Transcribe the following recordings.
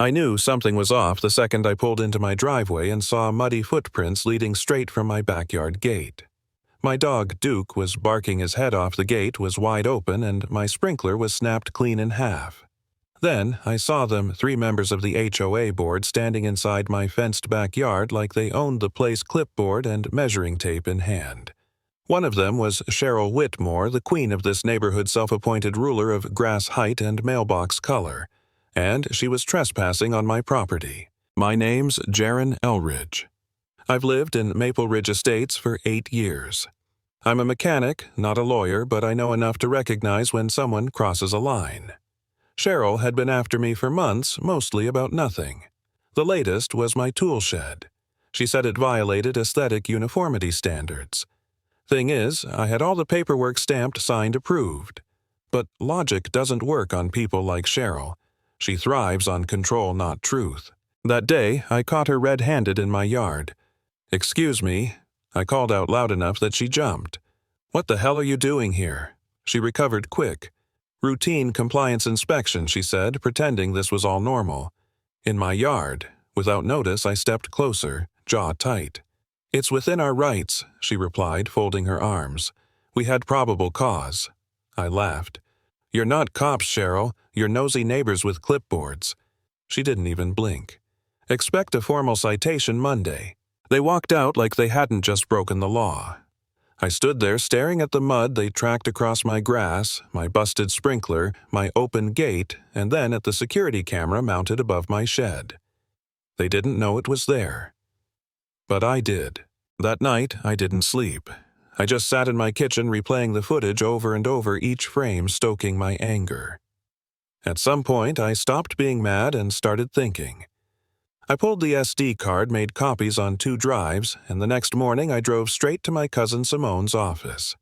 I knew something was off the second I pulled into my driveway and saw muddy footprints leading straight from my backyard gate. My dog, Duke, was barking his head off. The gate was wide open and my sprinkler was snapped clean in half. Then I saw them, 3 members of the HOA board, standing inside my fenced backyard like they owned the place, clipboard and measuring tape in hand. One of them was Cheryl Whitmore, the queen of this neighborhood, self-appointed ruler of grass height and mailbox color, and she was trespassing on my property. My name's Jaron Elridge. I've lived in Maple Ridge Estates for 8 years. I'm a mechanic, not a lawyer, but I know enough to recognize when someone crosses a line. Cheryl had been after me for months, mostly about nothing. The latest was my tool shed. She said it violated aesthetic uniformity standards. Thing is, I had all the paperwork stamped, signed, approved. But logic doesn't work on people like Cheryl. She thrives on control, not truth. That day, I caught her red-handed in my yard. "Excuse me," I called out loud enough that she jumped. "What the hell are you doing here?" She recovered quick. "Routine compliance inspection," she said, pretending this was all normal. In my yard. Without notice, I stepped closer, jaw tight. "It's within our rights," she replied, folding her arms. "We had probable cause." I laughed. "You're not cops, Cheryl. You're nosy neighbors with clipboards." She didn't even blink. "Expect a formal citation Monday." They walked out like they hadn't just broken the law. I stood there staring at the mud they tracked across my grass, my busted sprinkler, my open gate, and then at the security camera mounted above my shed. They didn't know it was there. But I did. That night, I didn't sleep. I just sat in my kitchen replaying the footage over and over, each frame stoking my anger. At some point, I stopped being mad and started thinking. I pulled the SD card, made copies on 2 drives, and the next morning I drove straight to my cousin Simone's office.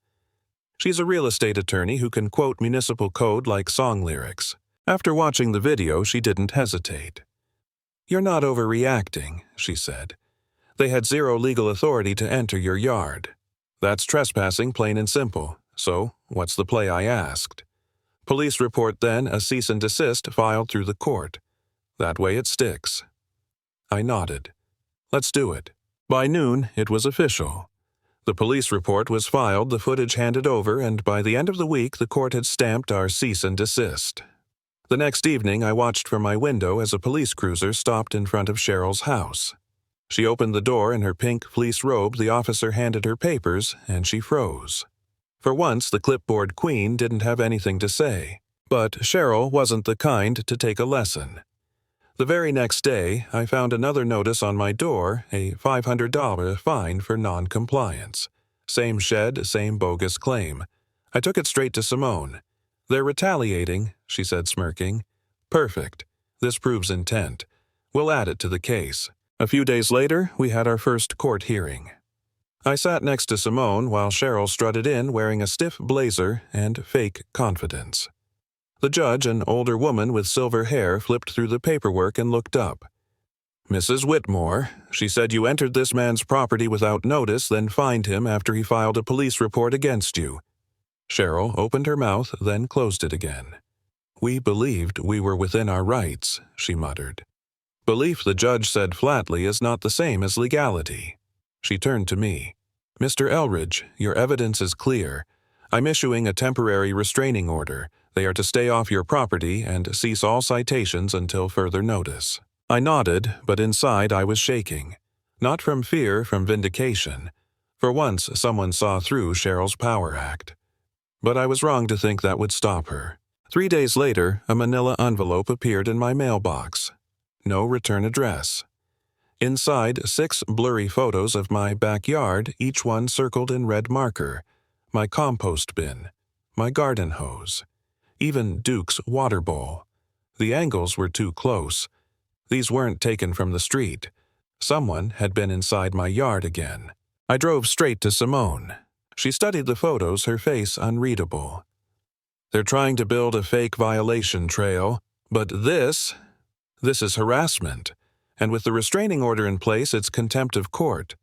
She's a real estate attorney who can quote municipal code like song lyrics. After watching the video, she didn't hesitate. "You're not overreacting," she said. "They had 0 legal authority to enter your yard. That's trespassing, plain and simple. So, what's the play?" I asked. "Police report, then a cease and desist filed through the court. That way it sticks." I nodded. "Let's do it." By noon, it was official. The police report was filed, the footage handed over, and by the end of the week, the court had stamped our cease and desist. The next evening, I watched from my window as a police cruiser stopped in front of Cheryl's house. She opened the door in her pink fleece robe, the officer handed her papers, and she froze. For once, the clipboard queen didn't have anything to say. But Cheryl wasn't the kind to take a lesson. The very next day, I found another notice on my door, a $500 fine for non-compliance. Same shed, same bogus claim. I took it straight to Simone. "They're retaliating," she said, smirking. "Perfect. This proves intent. We'll add it to the case." A few days later, we had our first court hearing. I sat next to Simone while Cheryl strutted in wearing a stiff blazer and fake confidence. The judge, an older woman with silver hair, flipped through the paperwork and looked up. "Mrs. Whitmore, she said you entered this man's property without notice, then fined him after he filed a police report against you." Cheryl opened her mouth, then closed it again. "We believed we were within our rights," she muttered. "Belief," the judge said flatly, "is not the same as legality." She turned to me. "Mr. Elridge, your evidence is clear. I'm issuing a temporary restraining order. They are to stay off your property and cease all citations until further notice." I nodded, but inside I was shaking. Not from fear, from vindication. For once, someone saw through Cheryl's power act. But I was wrong to think that would stop her. 3 days later, a manila envelope appeared in my mailbox. No return address. Inside, 6 blurry photos of my backyard, each one circled in red marker. My compost bin. My garden hose. Even Duke's water bowl. The angles were too close. These weren't taken from the street. Someone had been inside my yard again. I drove straight to Simone. She studied the photos, her face unreadable. "They're trying to build a fake violation trail, but this is harassment. And with the restraining order in place, it's contempt of court.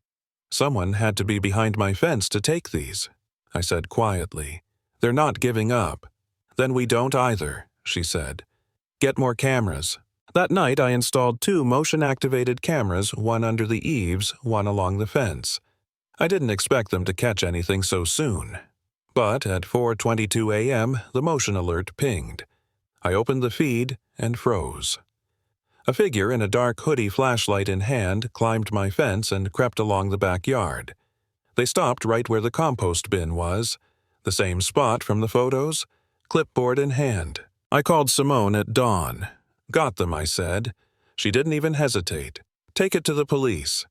Someone had to be behind my fence to take these," I said quietly. "They're not giving up." "Then we don't either," she said. "Get more cameras." That night, I installed 2 motion-activated cameras, one under the eaves, one along the fence. I didn't expect them to catch anything so soon. But at 4:22 a.m., the motion alert pinged. I opened the feed and froze. A figure in a dark hoodie, flashlight in hand, climbed my fence and crept along the backyard. They stopped right where the compost bin was, the same spot from the photos, clipboard in hand. I called Simone at dawn. "Got them," I said. She didn't even hesitate. "Take it to the police.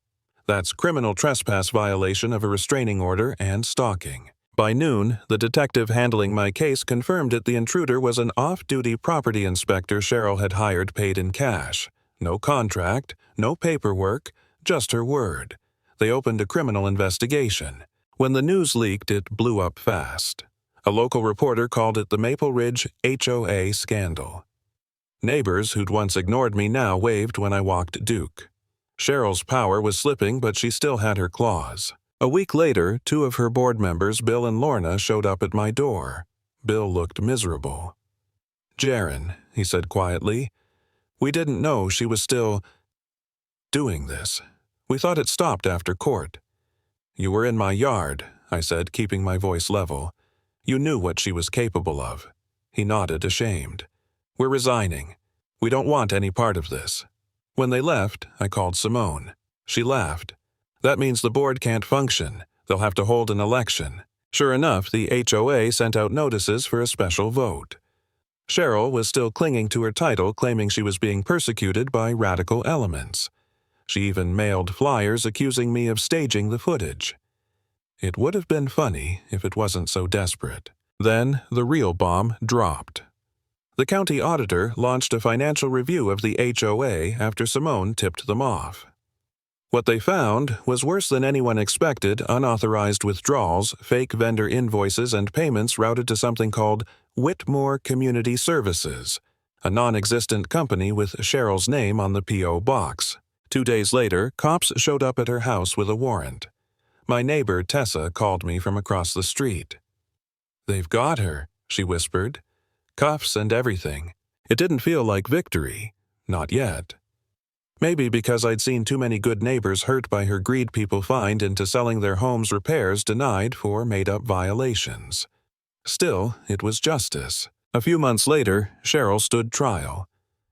That's criminal trespass violation of a restraining order and stalking." By noon, the detective handling my case confirmed the intruder was an off-duty property inspector Cheryl had hired, paid in cash. No contract, no paperwork, just her word. They opened a criminal investigation. When the news leaked, it blew up fast. A local reporter called it the Maple Ridge HOA scandal. Neighbors who'd once ignored me now waved when I walked Duke. Cheryl's power was slipping, but she still had her claws. A week later, 2 of her board members, Bill and Lorna, showed up at my door. Bill looked miserable. "Jaren," he said quietly, "we didn't know she was still doing this. We thought it stopped after court." "You were in my yard," I said, keeping my voice level. "You knew what she was capable of." He nodded, ashamed. "We're resigning. We don't want any part of this." When they left, I called Simone. She laughed. "That means the board can't function. They'll have to hold an election." Sure enough, the HOA sent out notices for a special vote. Cheryl was still clinging to her title, claiming she was being persecuted by radical elements. She even mailed flyers accusing me of staging the footage. It would have been funny if it wasn't so desperate. Then the real bomb dropped. The county auditor launched a financial review of the HOA after Simone tipped them off. What they found was worse than anyone expected: unauthorized withdrawals, fake vendor invoices, and payments routed to something called Whitmore Community Services, a non-existent company with Cheryl's name on the P.O. box. 2 days later, cops showed up at her house with a warrant. My neighbor, Tessa, called me from across the street. "They've got her," she whispered. "Cuffs and everything. It didn't feel like victory. Not yet." Maybe because I'd seen too many good neighbors hurt by her greed, people fined into selling their homes, repairs denied for made-up violations. Still, it was justice. A few months later, Cheryl stood trial.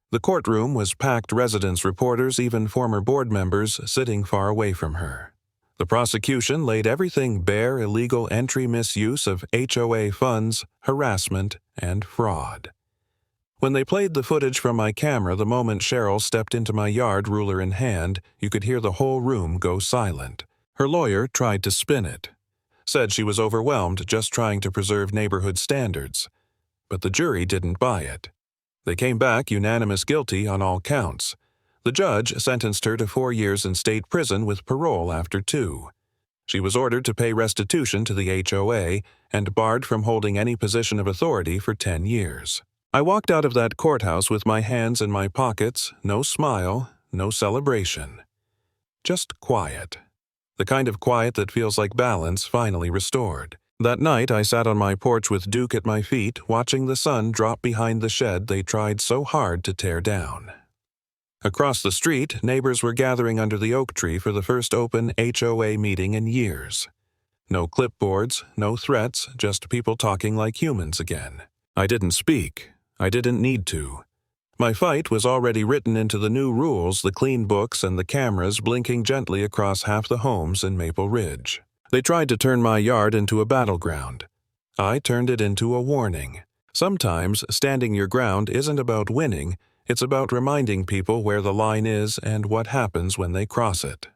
The courtroom was packed, residents, reporters, even former board members sitting far away from her. The prosecution laid everything bare: illegal entry, misuse of HOA funds, harassment, and fraud. When they played the footage from my camera, the moment Cheryl stepped into my yard, ruler in hand, you could hear the whole room go silent. Her lawyer tried to spin it. Said she was overwhelmed, just trying to preserve neighborhood standards. But the jury didn't buy it. They came back unanimous guilty on all counts. The judge sentenced her to 4 years in state prison with parole after 2. She was ordered to pay restitution to the HOA and barred from holding any position of authority for 10 years. I walked out of that courthouse with my hands in my pockets, no smile, no celebration. Just quiet. The kind of quiet that feels like balance finally restored. That night, I sat on my porch with Duke at my feet, watching the sun drop behind the shed they tried so hard to tear down. Across the street, neighbors were gathering under the oak tree for the first open HOA meeting in years. No clipboards, no threats, just people talking like humans again. I didn't speak. I didn't need to. My fight was already written into the new rules, the clean books and the cameras blinking gently across half the homes in Maple Ridge. They tried to turn my yard into a battleground. I turned it into a warning. Sometimes standing your ground isn't about winning, it's about reminding people where the line is and what happens when they cross it.